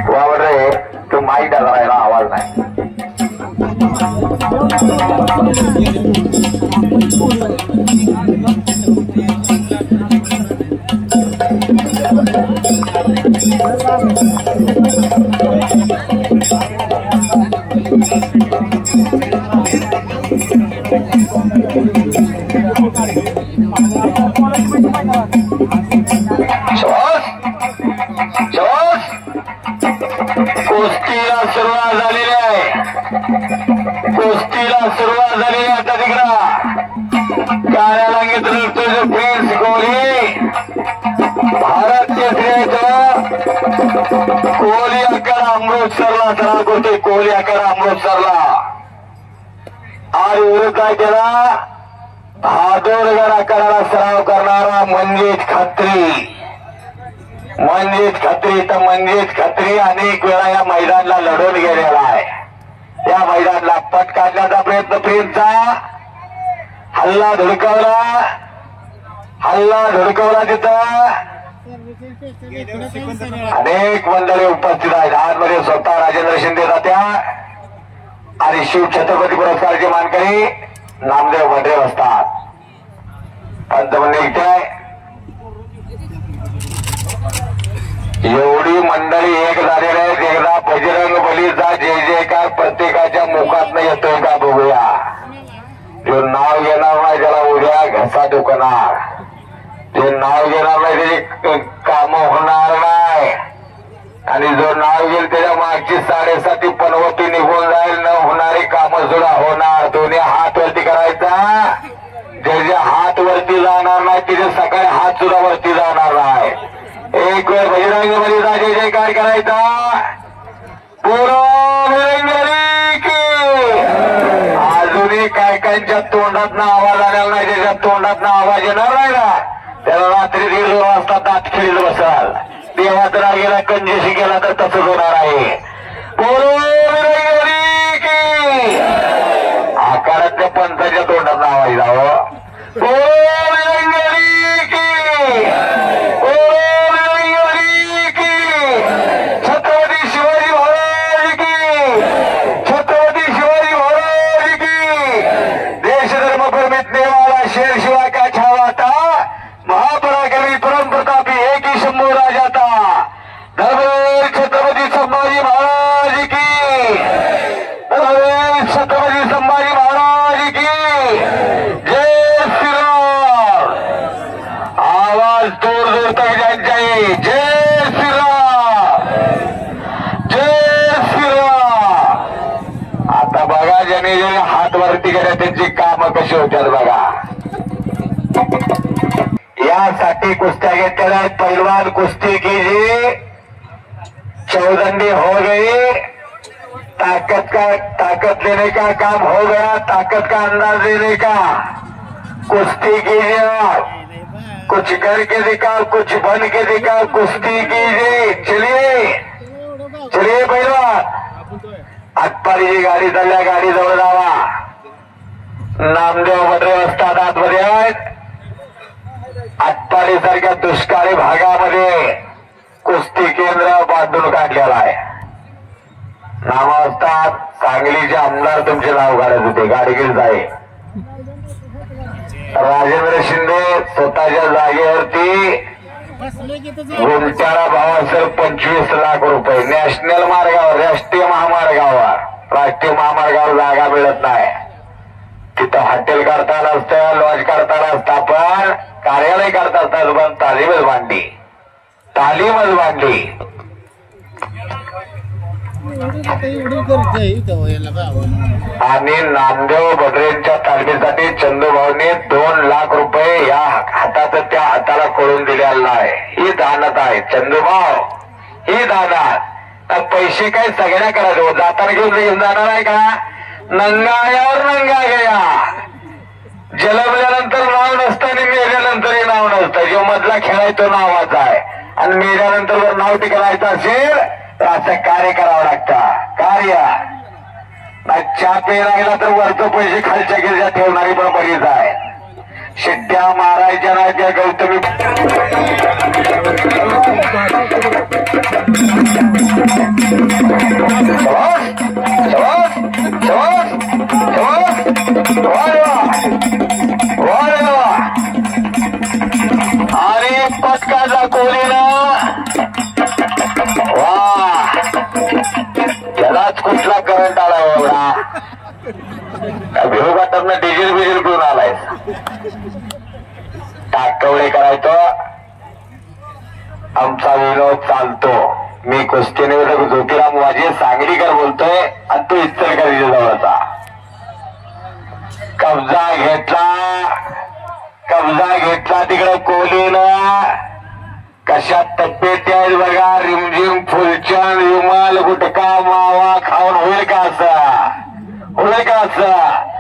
वावर रे तो माईक राहिला आवाज नाही कुस्तीला सुरुवात झालेली आहे. कुस्तीला सुरुवात झालेली आहे. आता तिकडं कार्याला घेतलं तुझं प्रिन्स कोहली भारत केसरीचं कोहली आकार अमृतसरला सराव करतोय. कोहली आकार अमृतसरला आज विरोध काय केला हादोरगड आकाराला सराव करणारा मंजित खत्री. मंजित खत्री तर मंजित खत्री अनेक वेळा या मैदानाला लढून गेलेला आहे. या मैदानाला पट काढण्याचा प्रयत्न प्रिन्सचा हल्ला धुडकवला तिथं अनेक मंडळी उपस्थित आहेत. आजमध्ये स्वतः राजेंद्र शिंदे तात्या आणि शिव छत्रपती पुरस्कारचे मानकरी नामदेव भद्रे असतात. पंतप्रधान इथे एवढी मंडळी एक झालेली आहे. एकदा बजरंग बलीचा जय जयकार प्रत्येकाच्या मुखात येतोय का बघूया. जो नाव घेणार नाही त्याला उद्या घसा दुखणार. जे नाव घेणार नाही त्याची काम होणार नाही. आणि जो नाव घेईल त्याच्या मागची 7.5 पनवती निघून जाईल. न होणारी कामं सुद्धा होणार. दोन्ही हात वरती करायचा. जे हात वरती जाणार नाही तिथे सकाळी हात सुद्धा वरती जाणार नाही. एक वेळ बजरंग बलीचा जय जयकार करायचा. अजूनही काय काहींच्या तोंडात आवाज आलेला नाही. त्याच्या तोंडात आवाज येणार नाही ना त्याला रात्री 1:30 वाजता दात खेळीत बसाल. देवाचा राग गेला कंजेशी गेला तर तसंच होणार आहे. आकारातल्या पंथाच्या तोंडात आवाज जावं. छत्रपती शिवाजी महाराज की. छत्रपती शिवाजी महाराज की. देशधर्म परमितने वाला शेर शिवा का छावाता. महापराक्रमी परमप्रतापी एकी शंभू राजाता. धर्मवीर छत्रपती संभाजी महाराज की. धर्मवीर छत्रपती संभाजी महाराज की. जय श्रीराम. आवाज दूर दूर तक जाना चाहिए. जय श्रीराम. जय श्रीराम. आता बघा ज्याने ज्याने हात वरती केल्या त्यांची कामं कशी होतात बघा. यासाठी कुस्त्या घेतलेल्या आहेत. पैलवान कुस्ती कीजिए. चौदंडी हो गई. ताकत लेने का काम हो गया. ताकत का अंदाज देने का. कुश्ती कीजिए. कुछ करके दिखाओ. कुछ बन के दिखाओ. कुश्ती कीजिए. चलिए पैलवान. आटपाडीची गाडी चालल्या. गाडी जवळ जावा. नामदेव भद्रे असतात आतमध्ये आहेत. आटपाडी सारख्या दुष्काळी भागामध्ये कुस्ती केंद्र बांधून काढलेलं आहे. नाव असतात. सांगलीचे आमदार तुमचे नाव काढत होते. गाडगीर जाई. राजेंद्र शिंदे स्वतःच्या जागेवरती गुंट्याला भाव असेल 25 लाख रुपये. नॅशनल मार्गावर राष्ट्रीय महामार्गावर जागा मिळत नाही. तिथं हॉटेल करता नसतं. लॉज करता नसता. पण कार्यालय करता असतात. पण तालीमच बांधली. आणि नामदेव भद्रेंच्या तालमीसाठी चंदूभाऊने 2 लाख रुपये या हाताचं त्या हाताला कळून दिलेला आहे. ही दानत आहे. चंदूभाऊ ही दानत. पैसे काय सगळ्या करायचे. जाताना घेऊन जाणार आहे का. नंगायावर नंगा गया. जन्मल्यानंतर नाव नसतं आणि मेल्यानंतरही नाव नसतं. जो मधला खेळाय तो नावाचा आहे. आणि मेल्यानंतर जर नाव टिकवायचं असेल तर असं कार्य करावं लागतं. कार्य चहा प्यायला गेला तर वरचं पैसे खालच्या गिरच्या ठेवणारी पण बरीच आहे. शिट्ट्या मारायच्या नाही त्या गौतमी काढला कोहलीनं. वा त्यालाच कुठला करंट आला एवढा. भिरोबाटरनं डिझेल बिझेल करून आलाय. टाकवडे करायचो आमचा विनोद चालतो. मी कुस्ती निवेदक ज्योतिराम वाजे सांगलीकर बोलतोय आणि तू इचलकरंजी जवळचा. कब्जा घेतला तिकडे कोहलीनं. कशा तब्येत आहेत बघा. रिमझिम फुलचंद विमल गुटखा मावा खाऊन होईल का असं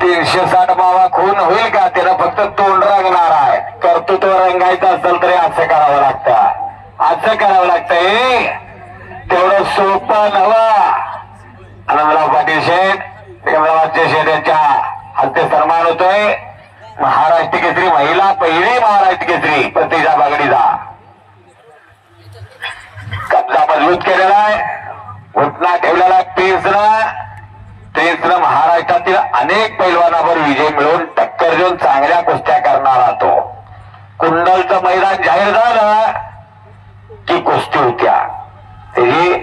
360 मावा खून होईल का. त्याला फक्त तोंड रंगणार आहे. कर्तृत्व रंगायचं असेल तरी असं करावं लागतंय. तेवढं सोपं नवं. आनंदराव पाटील शेठ केंद्राचे शेठ यांच्या हस्ते सन्मान होतोय. महाराष्ट्र केसरी महिला पहिली महाराष्ट्र केसरी प्रतिजा बागडीचा कब्जा मजबूत केलेला आहे. घुटना ठेवलेला पेसनं महाराष्ट्रातील अनेक पैलवानावर विजय मिळवून टक्कर देऊन चांगल्या कुस्त्या करणारा तो. कुंडलचं मैदान जाहीर झालं की कुस्ती होत्या. तेही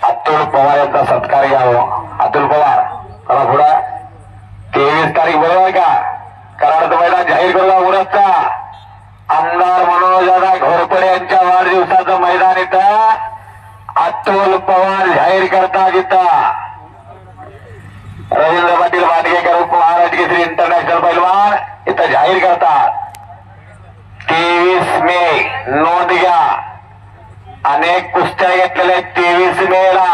अतुल पवार यांचा सत्कार घ्यावं. अतुल पवार मला पुढा 23 तारीख बरोबर का कराडचं मैदान जाहीर करूया. उरतचा आमदार मनोजदादा घोरपडे यांच्या वाढदिवसाचं मैदान इथं अतुल पवार जाहीर करतात. इथं रवींद्र पाटील वाटगेकर महाराष्ट्र केसरी इंटरनॅशनल पैलवान इथं जाहीर करतात. 23 मे नोंद घ्या. अनेक कुस्त्या घेतलेल्या 23 मेला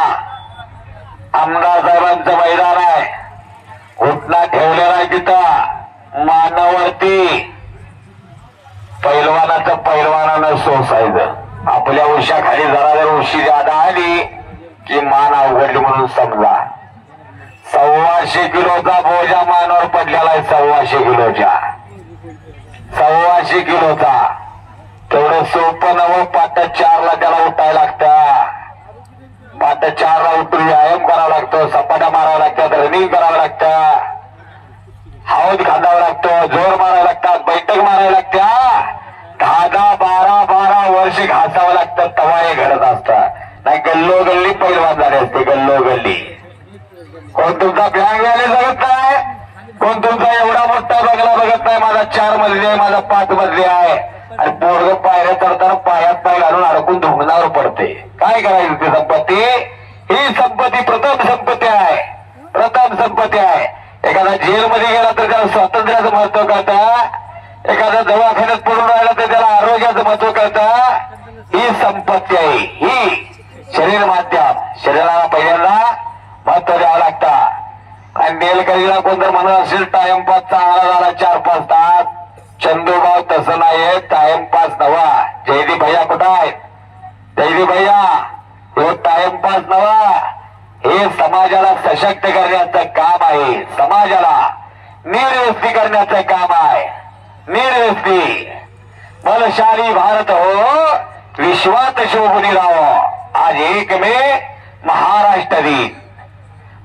आमदार साहेबांचं मैदान आहे. घुटना ठेवलेला आहे तिथं मानावरती. पैलवानानं सोसायचं. आपल्या उशाखाली जरा उशी जादा आली की मान अवघडली म्हणून समजा. 125 किलोचा बोजा मानावर पडलेला आहे. 125 किलोचा. तेवढं सोपं नवं. पाट 4ला त्याला उठायला लागतं. पाट 4ला उठून व्यायाम करावा लागतो. सपाट्या माराव्या लागतात. रनिंग करावं लागतं. हौद खांदावं लागतो. जोर मारावं लागतात. बैठक मारावी लागत्या. 10-12 वर्ष घासावं लागतं. तवा हे घडत असतात. नाही गल्लोगल्ली पैलवान झाले असते. गल्लोगल्ली. कोण तुमचा बँग व्याले जगत नाही. कोण तुमचा एवढा मोठा बंगला बघत नाही. माझा 4 मजली आहे. माझा 5 मजली आहे. आणि पोरग पायऱ्या चढताना पायात पाय घालून अडकून धुंगणावर पडते. काय करायचं ती संपत्ती. ही संपत्ती प्रथम संपत्ती आहे. एखादा जेलमध्ये गेला तर त्याला स्वातंत्र्याचं महत्व कळतं. एखादा दवाखान्यात पडून राहिला तर त्याला आरोग्याचं महत्व कळतं. ही संपत्ती आहे. ही शरीर माध्यम. शरीराला पहिल्यांदा महत्व द्यावं लागतं. आणि नेलकरीला कोणतं म्हणत असेल टाइमपास चांगला झाला 4-5 तास. चंदूभाव तसं नाहीये. टाइमपास नवा. जयदीप भैया कुठं आहेत. जयदीप भैया हे टाइमपास नवा. हे समाजाला सशक्त करण्याचं काम आहे. समाजाला निर्व्यस्ती करण्याचं काम आहे. निर्व्यस्ती. बलशाली भारत हो विश्वात शोभून राहो. आज 1 मे महाराष्ट्र दिन.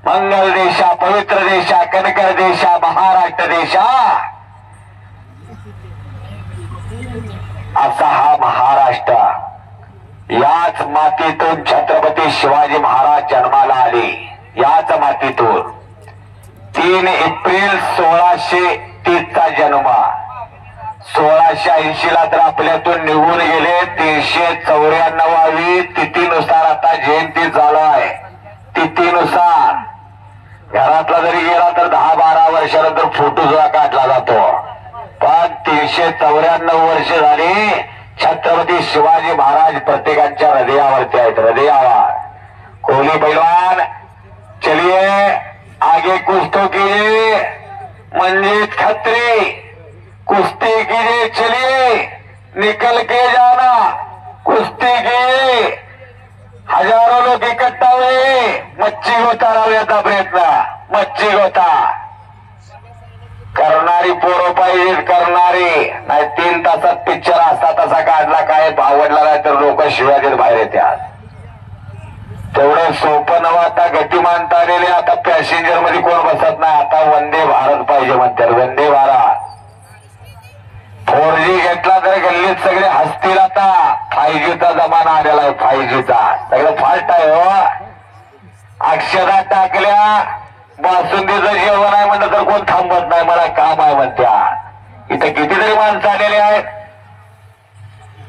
मंगल देशा पवित्र देशा कणकर देशा महाराष्ट्र देशा असा हा महाराष्ट्र. याच मातीतून छत्रपती शिवाजी महाराज जन्माला आले. याच मातीतून 3 एप्रिल 1630 चा जन्म. 1680 ला तर आपल्यातून निघून गेले. 394वी तिथीनुसार आता जयंती चालू आहे. तिथीनुसार घरातला जरी गेला तर 10-12 वर्षानंतर फोटो सुद्धा काढला जातो. पण 394 वर्ष झाली. छत्रपती शिवाजी महाराज प्रत्येकाच्या हृदयावरती आहेत. हृदयावर. कोहली पैलवान चलिए आगे कुछ तो कीजिए. मंजीत खत्री कुश्ती कीजिए. चलिए निकल के जाना. कुश्ती कीजिए. हजारों लोक इकट्ठा हुए. मच्छी गोता लावण्याचा प्रयत्न. मच्छी गोता करणारी पोरं पाहिजे. करणारी नाही. 3 तासात पिक्चर असता तसा काढला. काय आवडला नाही तर लोक शिव्या देत बाहेर येतात. तेवढं सोपं नवं. आता गतिमानता आलेले. आता पॅसेंजर मध्ये कोण बसत नाही. आता वंदे भारत पाहिजे म्हणतात. वंदे भारत. 5Gचा जमाना आलेला आहे. 5Gचा सगळं फास्ट आहे हो. अक्षरा टाकल्या बासुंदीचं जेवण आहे म्हणलं तर कोण थांबत नाही. मला काम आहे म्हणत्या. इथं कितीतरी माणसं आलेले आहेत.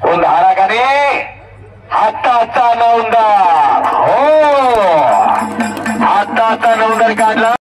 कोण धाराकाने हाताचा नौंदर हो हाताचा नौंदर काढला.